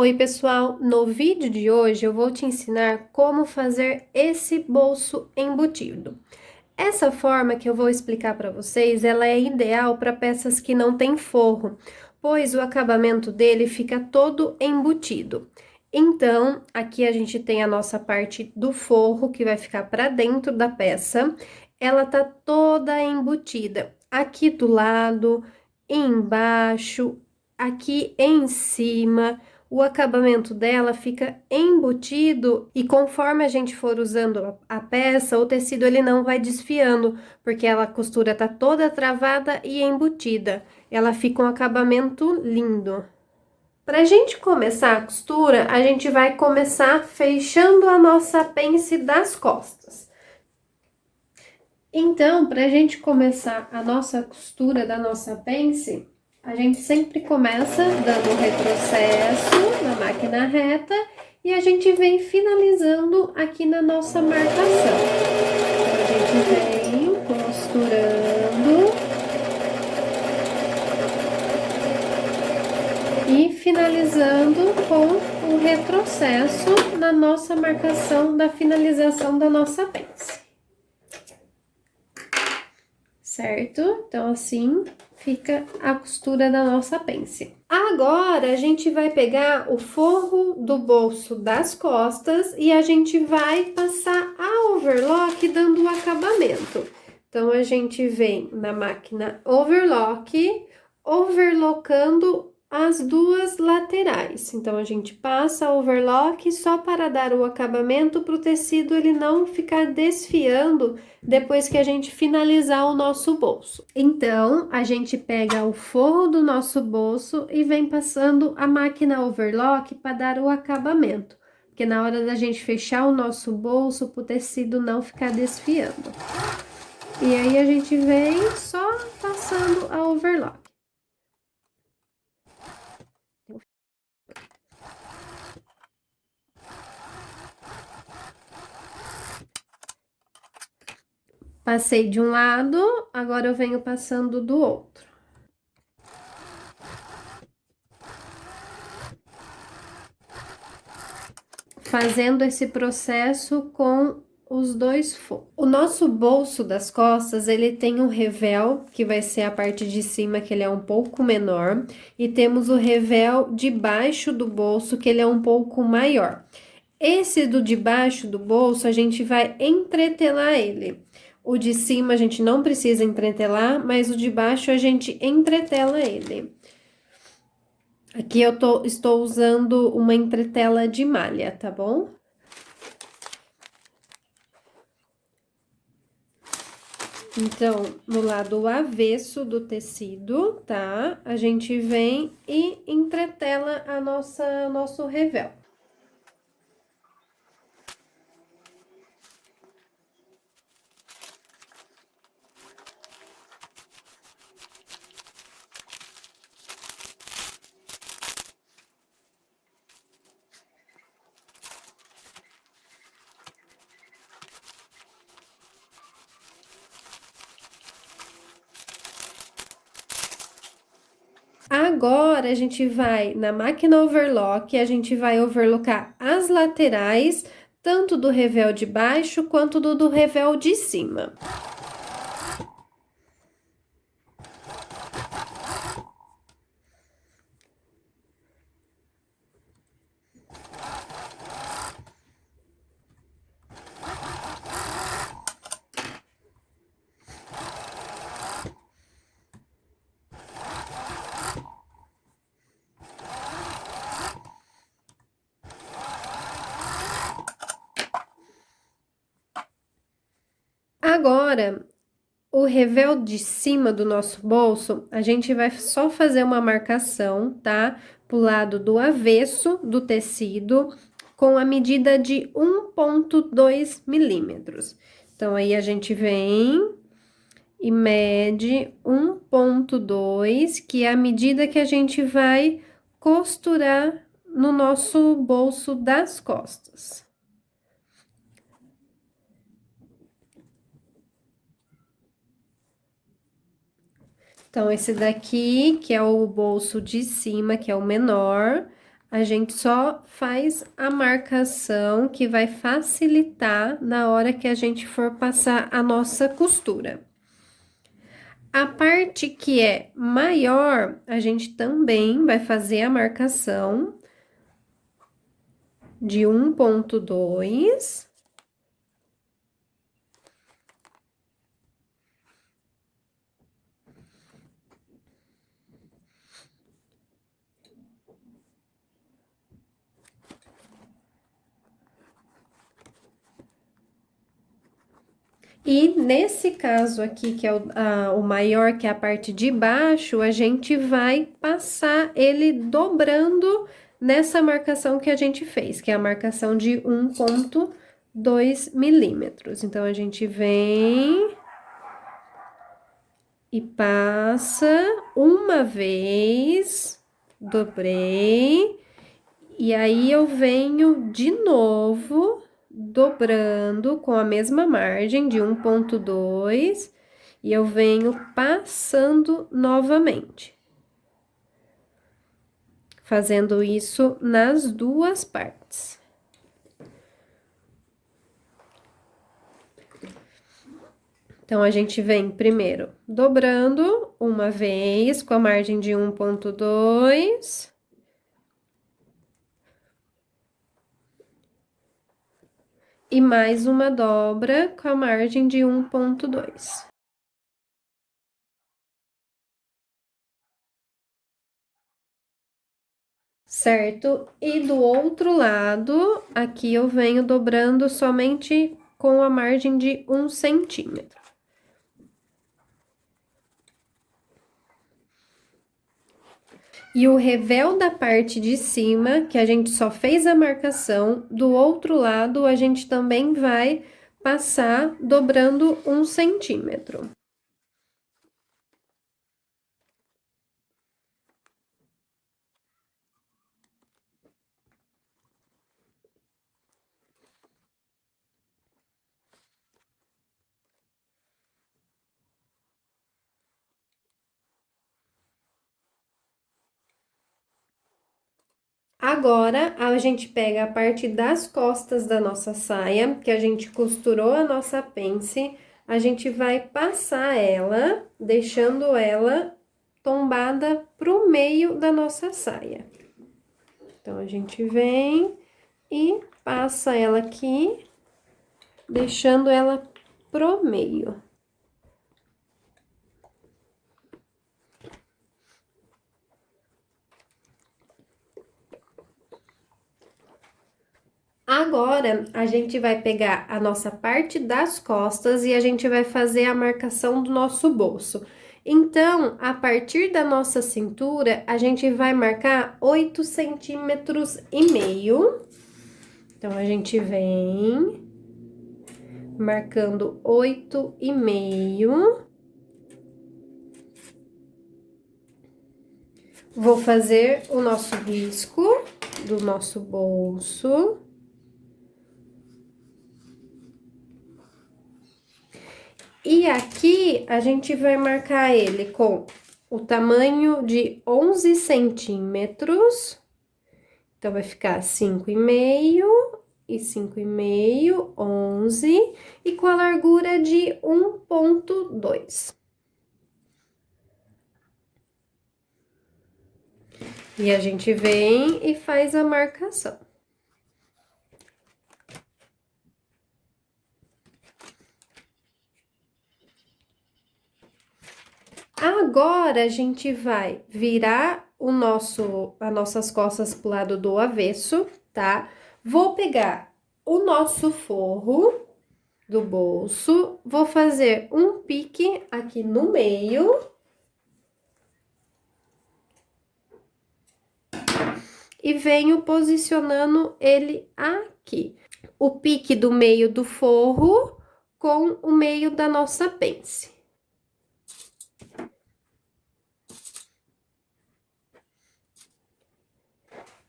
Oi, pessoal! No vídeo de hoje eu vou te ensinar como fazer esse bolso embutido. Essa forma que eu vou explicar para vocês, ela é ideal para peças que não têm forro, pois o acabamento dele fica todo embutido. Então, aqui a gente tem a nossa parte do forro que vai ficar para dentro da peça. Ela tá toda embutida, aqui do lado, embaixo, aqui em cima. O acabamento dela fica embutido e conforme a gente for usando a peça, o tecido ele não vai desfiando, porque a costura tá toda travada e embutida. Ela fica um acabamento lindo. Pra gente começar a costura, a gente vai começar fechando a nossa pence das costas. Então, pra gente começar a nossa costura da nossa pence, a gente sempre começa dando um retrocesso na máquina reta e a gente vem finalizando aqui na nossa marcação. Então, a gente vem costurando e finalizando com o retrocesso na nossa marcação da finalização da nossa pence. Certo? Então, assim fica a costura da nossa pence. Agora, a gente vai pegar o forro do bolso das costas e a gente vai passar a overlock dando o acabamento. Então, a gente vem na máquina overlock, overlockando as duas laterais. Então, a gente passa a overlock só para dar o acabamento para o tecido ele não ficar desfiando depois que a gente finalizar o nosso bolso. Então, a gente pega o forro do nosso bolso e vem passando a máquina overlock para dar o acabamento. Porque na hora da gente fechar o nosso bolso, para o tecido não ficar desfiando. E aí, a gente vem só passando a overlock. Passei de um lado, agora eu venho passando do outro. Fazendo esse processo com os dois forros. O nosso bolso das costas, ele tem um revel, que vai ser a parte de cima, que ele é um pouco menor, e temos o revel de baixo do bolso, que ele é um pouco maior. Esse do de baixo do bolso, a gente vai entretelar ele. O de cima a gente não precisa entretelar, mas o de baixo a gente entretela ele. Aqui eu estou usando uma entretela de malha, tá bom? Então, no lado avesso do tecido, tá? A gente vem e entretela nosso revel. Agora, a gente vai na máquina overlock, a gente vai overlockar as laterais, tanto do revel de baixo quanto do revel de cima. Agora, o revel de cima do nosso bolso, a gente vai só fazer uma marcação, tá? Pro lado do avesso do tecido, com a medida de 1,2 milímetros. Então, aí a gente vem e mede 1,2, que é a medida que a gente vai costurar no nosso bolso das costas. Então, esse daqui, que é o bolso de cima, que é o menor, A gente só faz a marcação que vai facilitar na hora que a gente for passar a nossa costura. A parte que é maior, a gente também vai fazer a marcação de 1,2. E nesse caso aqui, que é o maior, que é a parte de baixo, a gente vai passar ele dobrando nessa marcação que a gente fez, que é a marcação de 1,2 milímetros. Então, a gente vem e passa uma vez, dobrei, e aí eu venho de novo dobrando com a mesma margem de 1,2 e eu venho passando novamente. Fazendo isso nas duas partes. Então, a gente vem primeiro dobrando uma vez com a margem de 1,2. E mais uma dobra com a margem de 1,2. Certo? E do outro lado, aqui eu venho dobrando somente com a margem de 1 centímetro. E o revel da parte de cima, que a gente só fez a marcação, do outro lado a gente também vai passar dobrando 1 centímetro. Agora, a gente pega a parte das costas da nossa saia, que a gente costurou a nossa pence, a gente vai passar ela, deixando ela tombada pro meio da nossa saia. Então, a gente vem e passa ela aqui, deixando ela pro meio. Agora, a gente vai pegar a nossa parte das costas e a gente vai fazer a marcação do nosso bolso. Então, a partir da nossa cintura, a gente vai marcar 8,5 centímetros. Então, a gente vem marcando 8,5. Vou fazer o nosso risco do nosso bolso. E aqui, a gente vai marcar ele com o tamanho de 11 centímetros. Então, vai ficar 5,5 e 5,5, 11, e com a largura de 1,2. E a gente vem e faz a marcação. Agora, a gente vai virar as nossas costas pro lado do avesso, tá? Vou pegar o nosso forro do bolso, vou fazer um pique aqui no meio. E venho posicionando ele aqui. O pique do meio do forro com o meio da nossa pence.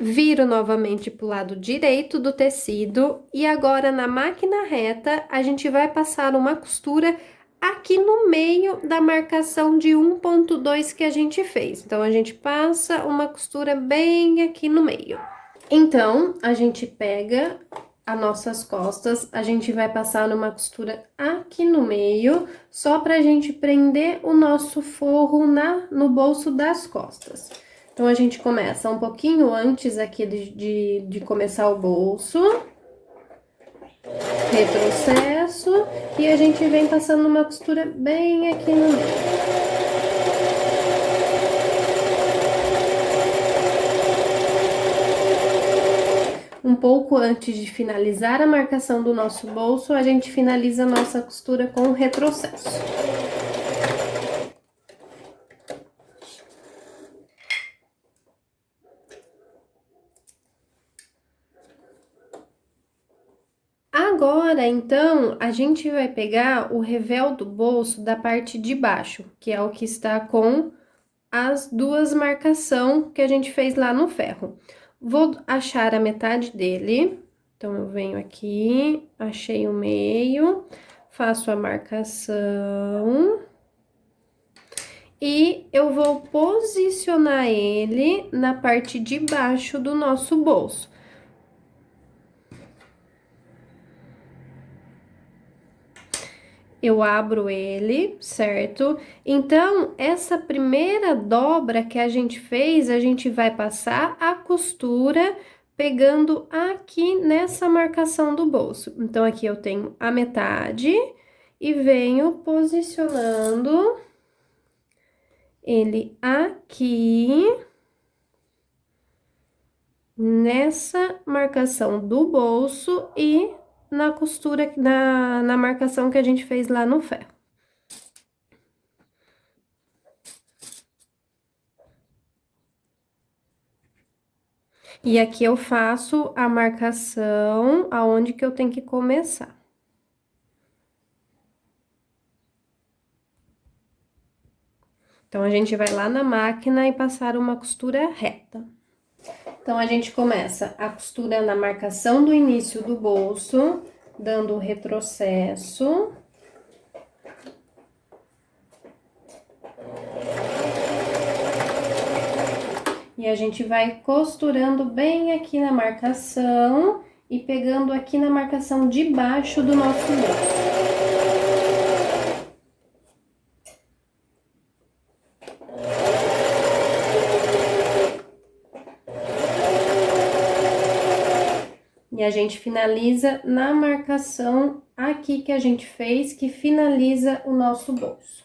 Viro novamente pro lado direito do tecido e agora na máquina reta a gente vai passar uma costura aqui no meio da marcação de 1,2 que a gente fez. Então, a gente passa uma costura bem aqui no meio. Então, a gente pega as nossas costas, a gente vai passar numa costura aqui no meio, só pra gente prender o nosso forro no bolso das costas. Então, a gente começa um pouquinho antes aqui de começar o bolso, retrocesso, e a gente vem passando uma costura bem aqui no meio. Um pouco antes de finalizar a marcação do nosso bolso, a gente finaliza a nossa costura com retrocesso. Agora, então, a gente vai pegar o revel do bolso da parte de baixo, que é o que está com as duas marcações que a gente fez lá no ferro. Vou achar a metade dele, então, eu venho aqui, achei o meio, faço a marcação e eu vou posicionar ele na parte de baixo do nosso bolso. Eu abro ele, certo? Então, essa primeira dobra que a gente fez, a gente vai passar a costura pegando aqui nessa marcação do bolso. Então, aqui eu tenho a metade e venho posicionando ele aqui nessa marcação do bolso e na costura, na marcação que a gente fez lá no ferro. E aqui eu faço a marcação aonde que eu tenho que começar. Então, a gente vai lá na máquina e passar uma costura reta. Então, a gente começa a costura na marcação do início do bolso, dando o retrocesso. E a gente vai costurando bem aqui na marcação e pegando aqui na marcação de baixo do nosso bolso. E a gente finaliza na marcação aqui que a gente fez, que finaliza o nosso bolso.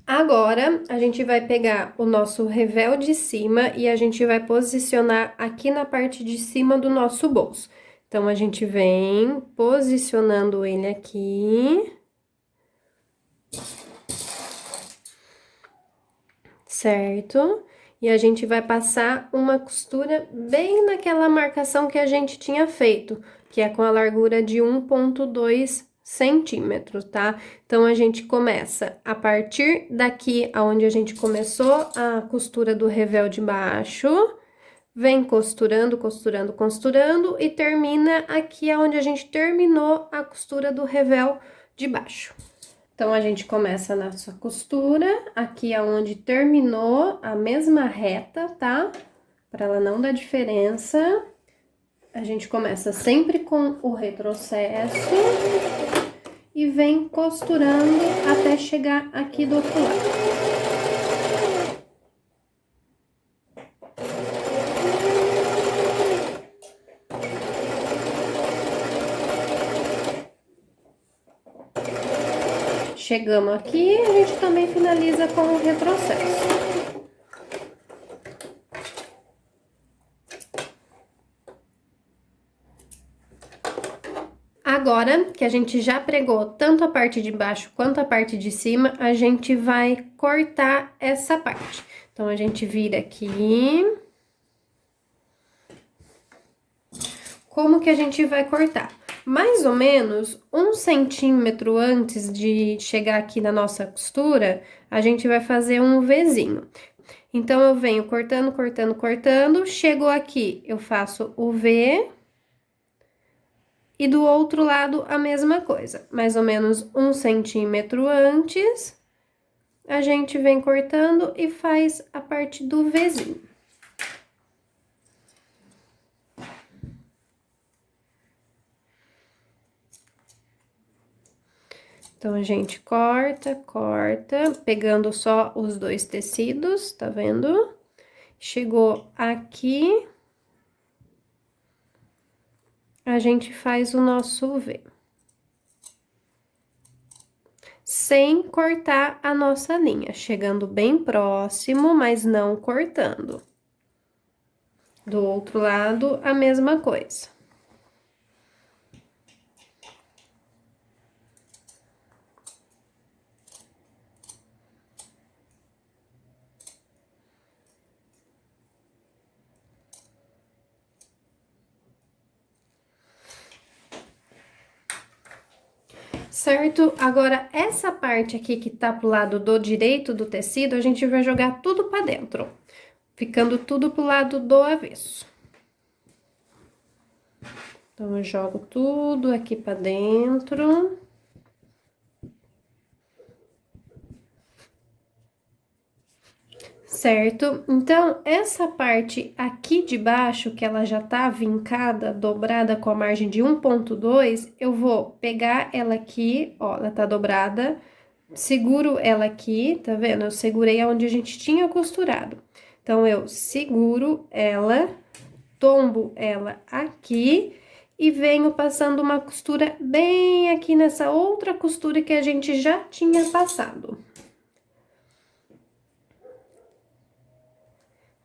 Agora, a gente vai pegar o nosso revel de cima e a gente vai posicionar aqui na parte de cima do nosso bolso. Então, a gente vem posicionando ele aqui. Certo? E a gente vai passar uma costura bem naquela marcação que a gente tinha feito, que é com a largura de 1,2 centímetros, tá? Então, a gente começa a partir daqui, aonde a gente começou a costura do revel de baixo, vem costurando, costurando, costurando e termina aqui aonde a gente terminou a costura do revel de baixo. Então, a gente começa na nossa costura, aqui aonde terminou a mesma reta, tá? Para ela não dar diferença. A gente começa sempre com o retrocesso e vem costurando até chegar aqui do outro lado. Chegamos aqui, a gente também finaliza com o retrocesso. Agora que a gente já pregou tanto a parte de baixo quanto a parte de cima, a gente vai cortar essa parte. Então, a gente vira aqui. Como que a gente vai cortar? Mais ou menos 1 centímetro antes de chegar aqui na nossa costura, a gente vai fazer um Vzinho. Então, eu venho cortando, cortando, cortando, chegou aqui, eu faço o V. E do outro lado, a mesma coisa, mais ou menos 1 centímetro antes, a gente vem cortando e faz a parte do Vzinho. Então, a gente corta, corta, pegando só os dois tecidos, tá vendo? Chegou aqui, a gente faz o nosso V. Sem cortar a nossa linha, chegando bem próximo, mas não cortando. Do outro lado, a mesma coisa. Certo? Agora, essa parte aqui que tá pro lado do direito do tecido, a gente vai jogar tudo pra dentro, ficando tudo pro lado do avesso. Então, eu jogo tudo aqui pra dentro. Certo? Então, essa parte aqui de baixo, que ela já tá vincada, dobrada com a margem de 1,2, eu vou pegar ela aqui, ó, ela tá dobrada, seguro ela aqui, tá vendo? Eu segurei aonde a gente tinha costurado. Então, eu seguro ela, tombo ela aqui e venho passando uma costura bem aqui nessa outra costura que a gente já tinha passado.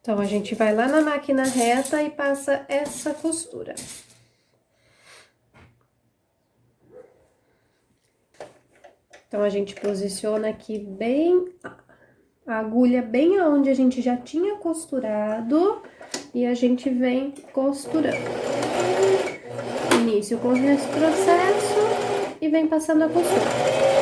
Então, a gente vai lá na máquina reta e passa essa costura. Então, a gente posiciona aqui bem, a agulha bem aonde a gente já tinha costurado e a gente vem costurando. Início com esse processo e vem passando a costura.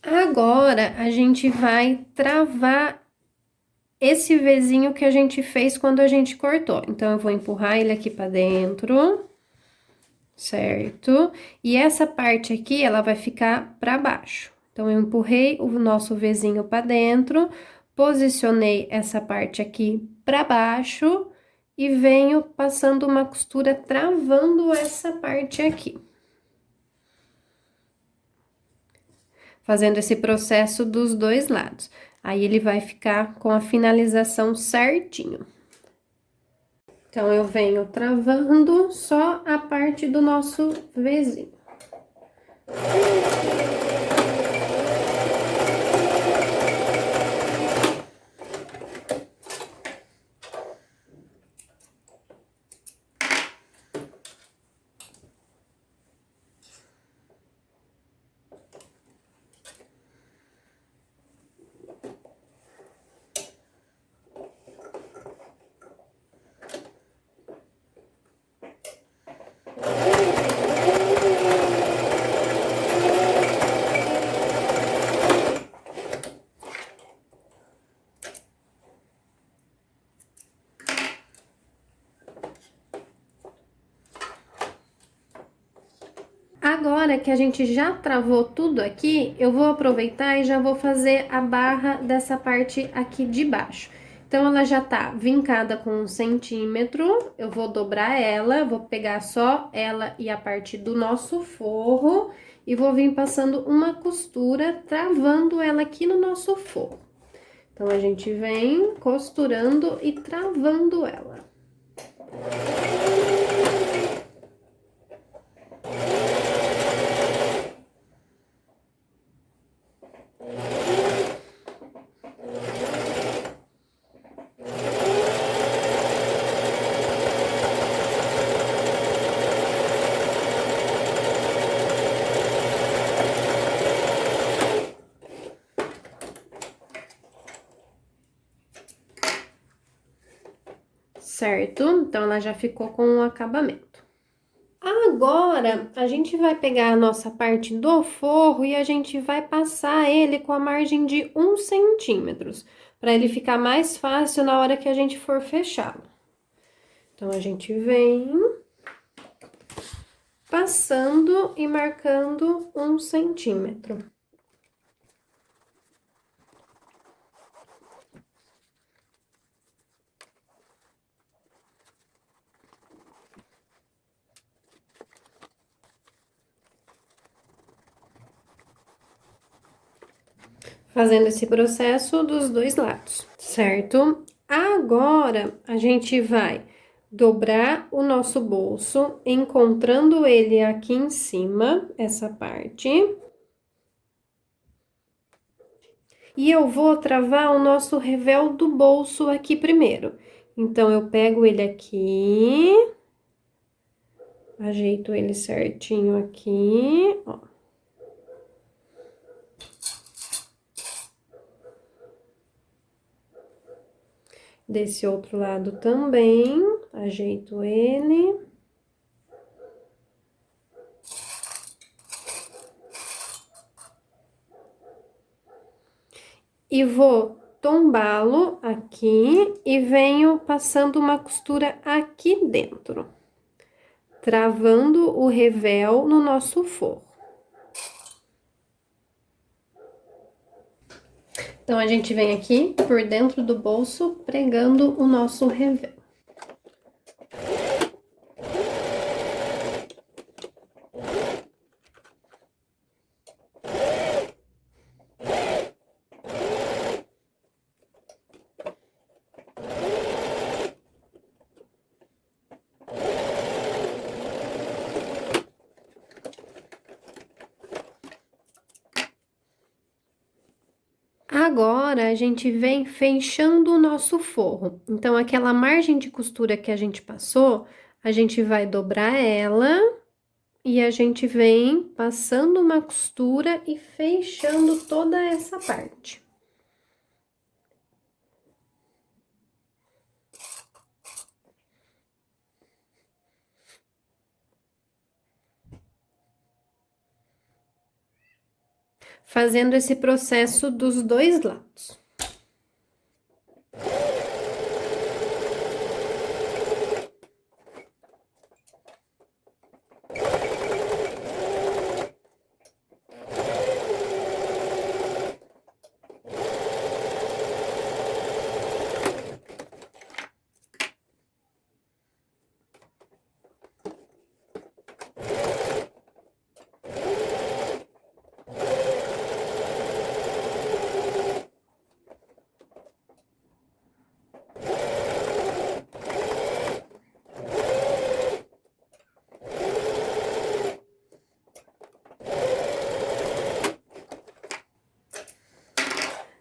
Agora, a gente vai travar esse Vzinho que a gente fez quando a gente cortou. Então, eu vou empurrar ele aqui pra dentro, certo? E essa parte aqui, ela vai ficar pra baixo. Então, eu empurrei o nosso Vzinho pra dentro, posicionei essa parte aqui pra baixo e venho passando uma costura travando essa parte aqui. Fazendo esse processo dos dois lados. Aí, ele vai ficar com a finalização certinho. Então, eu venho travando só a parte do nosso Vzinho. Agora que a gente já travou tudo aqui, eu vou aproveitar e já vou fazer a barra dessa parte aqui de baixo. Então, ela já tá vincada com 1 centímetro, eu vou dobrar ela, vou pegar só ela e a parte do nosso forro e vou vir passando uma costura, travando ela aqui no nosso forro. Então, a gente vem costurando e travando ela. certo? Então, ela já ficou com um acabamento. Agora, a gente vai pegar a nossa parte do forro e a gente vai passar ele com a margem de 1 centímetro, para ele ficar mais fácil na hora que a gente for fechá-lo. Então, a gente vem passando e marcando 1 centímetro. Fazendo esse processo dos dois lados, certo? Agora, a gente vai dobrar o nosso bolso, encontrando ele aqui em cima, essa parte. E eu vou travar o nosso revel do bolso aqui primeiro. Então, eu pego ele aqui, ajeito ele certinho aqui, ó. Desse outro lado também, ajeito ele. E vou tombá-lo aqui e venho passando uma costura aqui dentro, travando o revel no nosso forro. Então, a gente vem aqui por dentro do bolso, pregando o nosso revel. Agora, a gente vem fechando o nosso forro. Então, aquela margem de costura que a gente passou, a gente vai dobrar ela e a gente vem passando uma costura e fechando toda essa parte. Fazendo esse processo dos dois lados.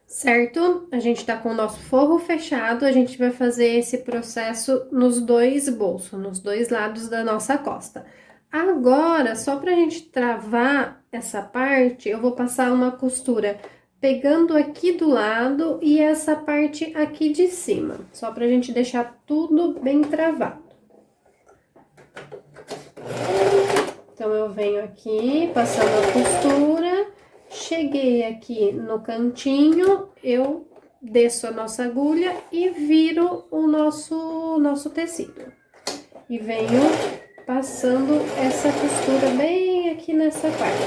Certo? A gente tá com o nosso forro fechado, a gente vai fazer esse processo nos dois bolsos, nos dois lados da nossa costa. Agora, só pra gente travar essa parte, eu vou passar uma costura pegando aqui do lado e essa parte aqui de cima, só pra gente deixar tudo bem travado. Então, eu venho aqui, passando a costura, cheguei aqui no cantinho, eu desço a nossa agulha e viro o nosso tecido. E venho passando essa costura bem aqui nessa parte.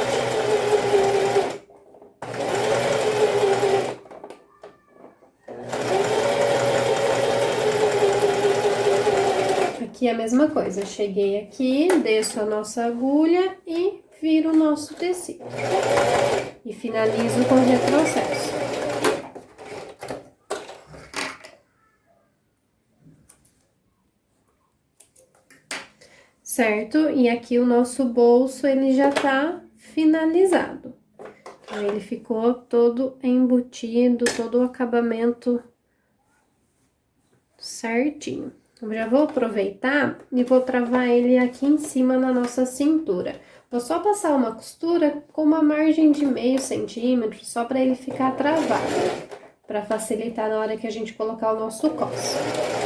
Aqui é a mesma coisa, cheguei aqui, desço a nossa agulha e viro o nosso tecido. E finalizo com o retrocesso. Certo? E aqui o nosso bolso, ele já tá finalizado. Então, ele ficou todo embutido, todo o acabamento certinho. Eu já vou aproveitar e vou travar ele aqui em cima na nossa cintura. Vou só passar uma costura com uma margem de meio centímetro, só para ele ficar travado, para facilitar na hora que a gente colocar o nosso cos.